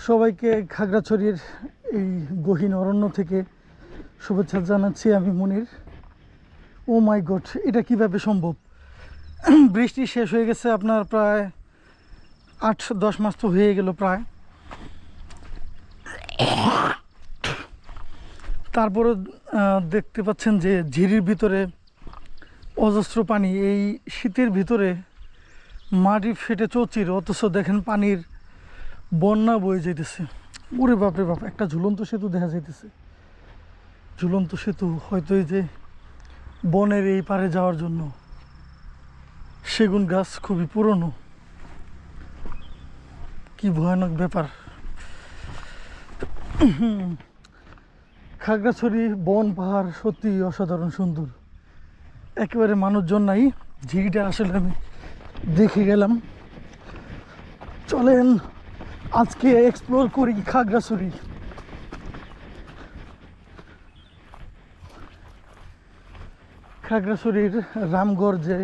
সবাইকে খাগড়াছড়ির এই গহীন অরণ্য থেকে শুভেচ্ছা জানাচ্ছি। আমি মনির। ও মাই গড, এটা কিভাবে সম্ভব? বৃষ্টি শেষ হয়ে গেছে আপনার প্রায় 8-10 মাস তো হয়ে গেল প্রায়। তারপরে দেখতে পাচ্ছেন যে ঝিরির ভিতরে অজস্র পানি। এই শীতের ভিতরে মাটি ফেটে চৌচির, অথচ দেখেন পানির বন্যা বয়ে যাইতেছে। ওরে বাপরে বাপ, একটা ঝুলন্ত সেতু দেখা যাইতেছে। ঝুলন্ত সেতু হয়তো এই যে বনের এই পারে যাওয়ার জন্য। সেগুন গাছ খুবই পুরনো। কি ভয়ানক ব্যাপার। খাগড়াছড়ি বন পাহাড় সত্যি অসাধারণ সুন্দর, একেবারে মানুষজন নাই। ঝিরিটা আসলে আমি দেখে গেলাম। চলেন আজকে এক্সপ্লোর করি খাগড়াছড়ি। খাগড়াছড়ির রামগড় যে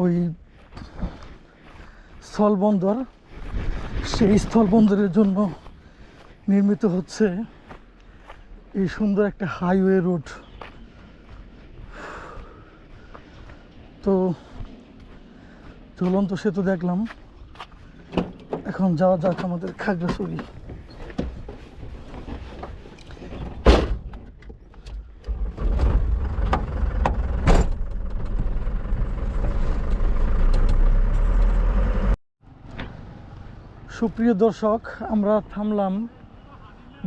ওই স্থলবন্দর, সেই স্থলবন্দরের জন্য নির্মিত হচ্ছে এই সুন্দর একটা হাইওয়ে রোড। তো ঝুলন্ত সেতু দেখলাম, এখন যাওয়া যাক আমাদের খাগড়াছড়ি। সুপ্রিয় দর্শক, আমরা থামলাম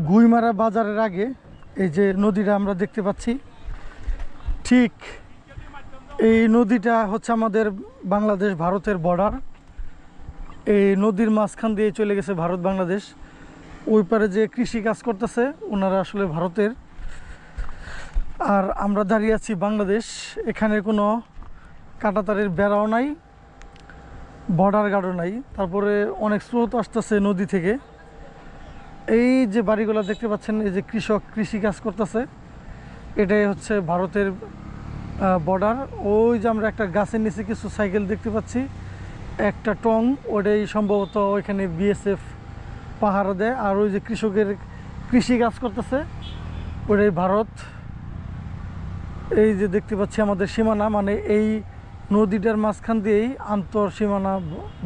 গুইমারা বাজারের আগে। এই যে নদীটা আমরা দেখতে পাচ্ছি, ঠিক এই নদীটা হচ্ছে আমাদের বাংলাদেশ ভারতের বর্ডার। এই নদীর মাঝখান দিয়ে চলে গেছে ভারত বাংলাদেশ। ওই পারে যে কৃষি কাজ করতেছে ওনারা আসলে ভারতের, আর আমরা দাঁড়িয়ে আছি বাংলাদেশ। এখানে কোনো কাঁটাতারের বেড়াও নাই, বর্ডার গার্ডও নাই। তারপরে অনেক স্রোত আসতেছে নদী থেকে। এই যে বাড়িগুলো দেখতে পাচ্ছেন, এই যে কৃষক কৃষি কাজ করতেছে, এটাই হচ্ছে ভারতের বর্ডার। ওই যে আমরা একটা গাছের নিচে কিছু সাইকেল দেখতে পাচ্ছি, একটা টং, ওটাই সম্ভবত ওইখানে বিএসএফ পাহারা দেয়। আর ওই যে কৃষকের কৃষি কাজ করতেছে ওটাই ভারত। এই যে দেখতে পাচ্ছি আমাদের সীমানা, মানে এই নদীটার মাঝখান দিয়েই আন্তর সীমানা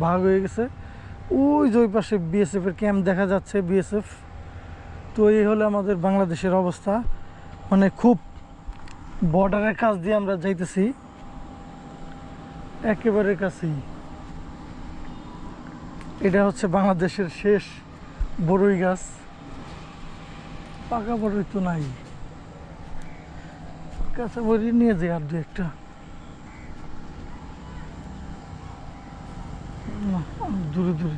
ভাগ হয়ে গেছে। ওই যে ওই পাশে বিএসএফের ক্যাম্প দেখা যাচ্ছে, বিএসএফ। তো এই হলো আমাদের বাংলাদেশের অবস্থা, মানে খুব বর্ডারের কাছ দিয়ে আমরা যাইতেছি, একেবারে কাছেই। এটা হচ্ছে বাংলাদেশের শেষ বড়ই গাছ। পাকা বড়ই তো নাই, কাঁচা বড়ি নিয়ে যাই আর দু একটা। দূরে দূরে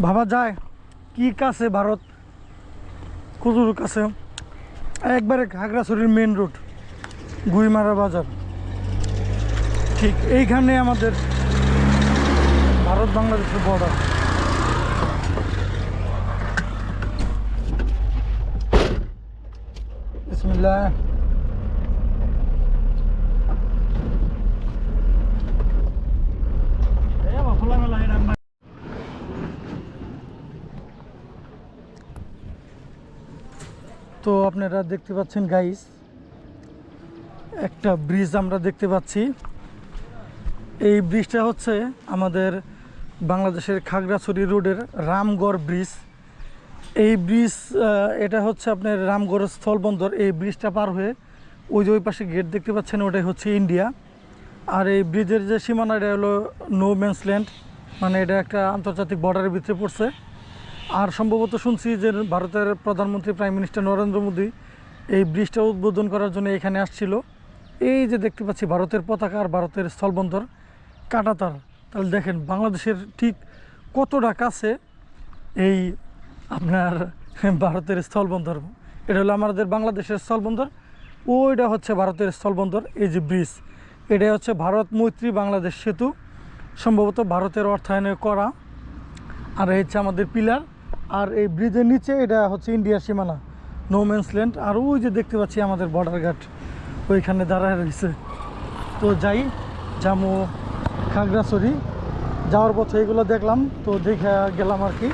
ভাবা যায় কি কাছে ভারত, কতদূর কাছে। একবারে খাগড়াছড়ির মেন রোড গুইমারা বাজার, ঠিক এইখানে আমাদের ভারত বাংলাদেশের বর্ডার। বিসমিল্লাহ। তো আপনারা দেখতে পাচ্ছেন গাইস, একটা ব্রিজ আমরা দেখতে পাচ্ছি। এই ব্রিজটা হচ্ছে আমাদের বাংলাদেশের খাগড়াছড়ি রোডের রামগড় ব্রিজ। এই ব্রিজ এটা হচ্ছে আপনার রামগড় স্থলবন্দর। এই ব্রিজটা পার হয়ে ওই যে ওই পাশে গেট দেখতে পাচ্ছেন, ওটাই হচ্ছে ইন্ডিয়া। আর এই ব্রিজের যে সীমানা, এটা হলো নো ম্যানস ল্যান্ড, মানে এটা একটা আন্তর্জাতিক বর্ডারের ভিতরে পড়ছে। আর সম্ভবত শুনছি যে ভারতের প্রধানমন্ত্রী প্রাইম মিনিস্টার নরেন্দ্র মোদী এই ব্রিজটা উদ্বোধন করার জন্য এখানে আসছিল। এই যে দেখতে পাচ্ছি ভারতের পতাকা আর ভারতের স্থলবন্দর কাঁটাতার। তাহলে দেখেন বাংলাদেশের ঠিক কতটা কাছে এই আপনার ভারতের স্থলবন্দর। এটা হলো আমাদের বাংলাদেশের স্থলবন্দর, ওইটা হচ্ছে ভারতের স্থলবন্দর। এই যে ব্রিজ, এটা হচ্ছে ভারত মৈত্রী বাংলাদেশ সেতু, সম্ভবত ভারতের অর্থায়নে করা। আর এই হচ্ছে আমাদের পিলার, আর এই ব্রিজের নিচে এটা হচ্ছে ইন্ডিয়ার সীমানা। No man's land. আর ওই যে দেখতে পাচ্ছি আমাদের বর্ডার গার্ড ওইখানে দাঁড়ায় রয়েছে। তো যাই জামু খাগড়াছড়ি যাওয়ার পথে এগুলো দেখলাম, তো দেখে গেলাম আর কি।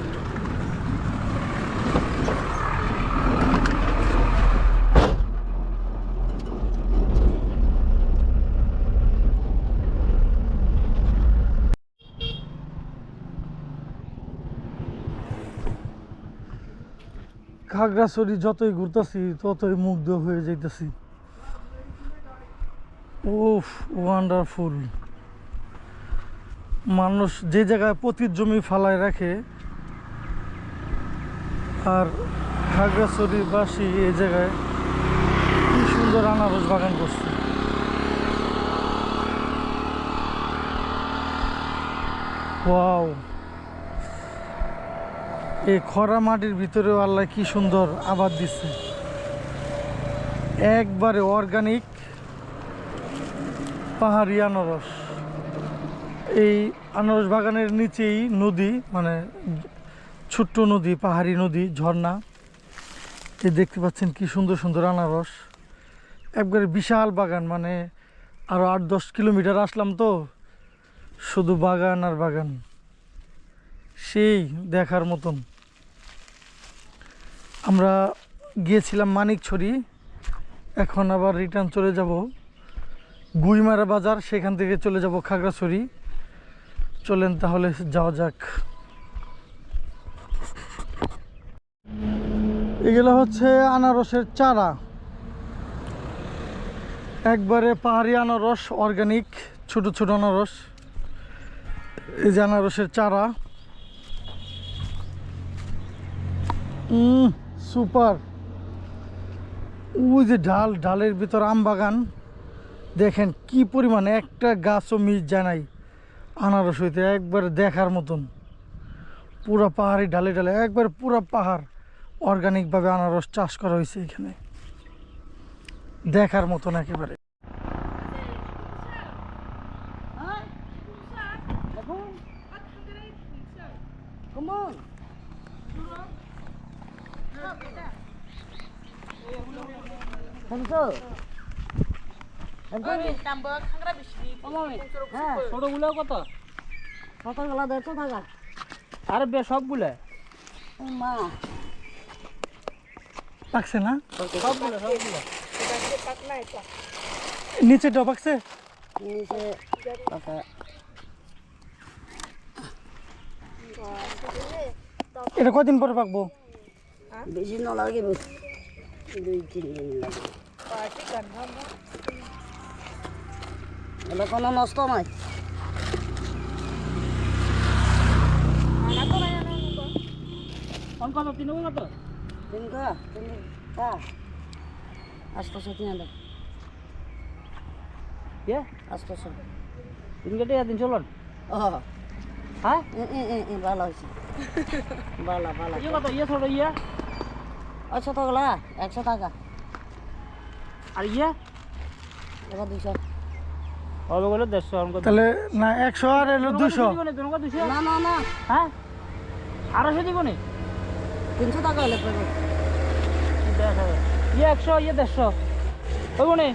খাগড়াছড়ি যতই ঘুরতেছি ততই মুগ্ধ হয়ে যাইতেছি। উফ, ওয়ান্ডারফুল। মানুষ যে জায়গায় পতিত জমি ফালায় রাখে, আর খাগড়াছড়িবাসী এই জায়গায় কি সুন্দর আনারস বাগান করছে। ওয়াও, এই খরা মাটির ভিতরেও আল্লাহ কি সুন্দর আবাদ দিচ্ছে, একবারে অর্গানিক পাহাড়ি আনারস। এই আনারস বাগানের নিচেই নদী, মানে ছোট্ট নদী, পাহাড়ি নদী, ঝর্ণা। এই দেখতে পাচ্ছেন কি সুন্দর সুন্দর আনারস, একবারে বিশাল বাগান। মানে আরও 8-10 কিলোমিটার আসলাম তো শুধু বাগান আর বাগান, সেই দেখার মতন। আমরা গিয়েছিলাম মানিকছড়ি, এখন আবার রিটার্ন চলে যাব গুইমারা বাজার, সেখান থেকে চলে যাব খাগড়াছড়ি। চলেন তাহলে যাওয়া যাক। এগুলো হচ্ছে আনারসের চারা, একবারে পাহাড়ি আনারস, অর্গানিক ছোট ছোট আনারস। এই যে আনারসের চারা, সুপার। ওই যে ঢাল, ঢালের ভিতর আম বাগান, দেখেন কি পরিমাণ, একটা গাছও মিস যায় নাই আনারস হইতে, একবার দেখার মতন। পুরো পাহাড়ি ঢালে ঢালে একবার পুরো পাহাড় অর্গানিকভাবে আনারস চাষ করা হয়েছে এখানে, দেখার মতন একেবারে। ছোটগুলো কত? কতগুলো 150 টাকা। আরে বে সবগুলো মা পাকছে না? সবগুলো সবগুলো নিচেটাও পাকছে? নিচে পাকা। এটা কদিন পরে পাকবো? বেশি না লাগে, 2-3 দিন লাগে। এটা কোনো নষ্ট নয়। কত তিন কত? 3 কা 3 কা 800 300 কে 800। তিন কেটে 300 লন। ও হ্যাঁ ভালো হয়েছে, ভালো ভালো। ইয়ে কত? ইয়ে ছোট ইয়ে? আচ্ছা তোগুলা 100 টাকা। আর ইয়ে এবার 200। হবে বলে 150 অঙ্ক। তাহলে না 100 আর এলো 200। না না না, হ্যাঁ 250 দিব নি? 300 টাকা হলে পড়বে। ইয়ে 100 ইয়ে 150 হইব নি?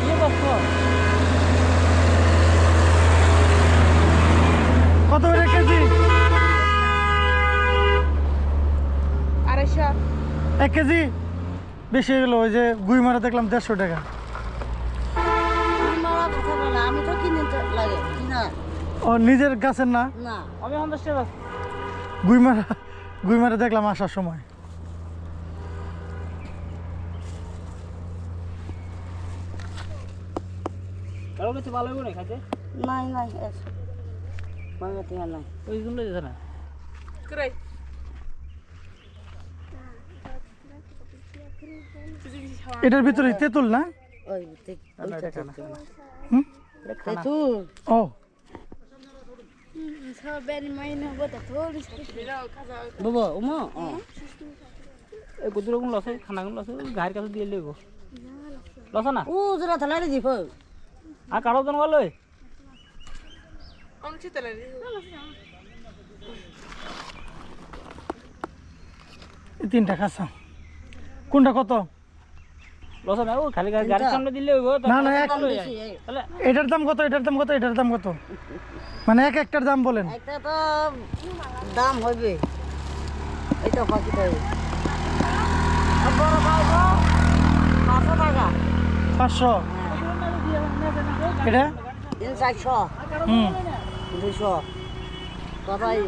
ইয়ে 100 কত করে কেজি? 250। 1 কেজি বেশি হয়ে গেলো। ওই যে গুইমারা দেখলাম 150 টাকা। তুমি মারা কথা বলে, আমি তো কিনতে লাগে কিনা। ও নিজের গাছের না? না আমি 50 টাকা। গুইমারা, গুইমারা দেখলাম আসার সময়। কারো কাছে ভালো হইব না খাইতে? নাই নাই, বাংলাতে নাই। ওই জন্য দিছে না। Кырай. এটার ভিতরে তেঁতুল না? ওই হুম? তেঁতুল। ও বাবা ওমা এই কুতুরে কোন লসে খানা কোন লসে গায়ের কাছে দিয়ে লইব লস না ও জরা থালারে দিব। আর কারো জন গলই Onu çeteler. এই 3টা খাসা কোনটা কত? লস না ও খালি গাড়ির সামনে দিলে হইব না না দাম বেশি তাহলে এটার দাম কত, এটার দাম কত, এটার দাম কত? মানে এক একটার দাম বলেন। একটা তো দাম হইবে এটা বাকি দেবে বড় পাইব 500 টাকা 500 এটা 400 হুম 200 কথাই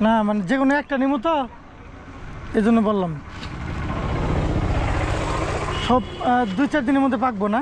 না মানে যে কোনো একটা নিমো তো এই জন্য বললাম। সব 2-4 দিনের মধ্যে পাকবো না?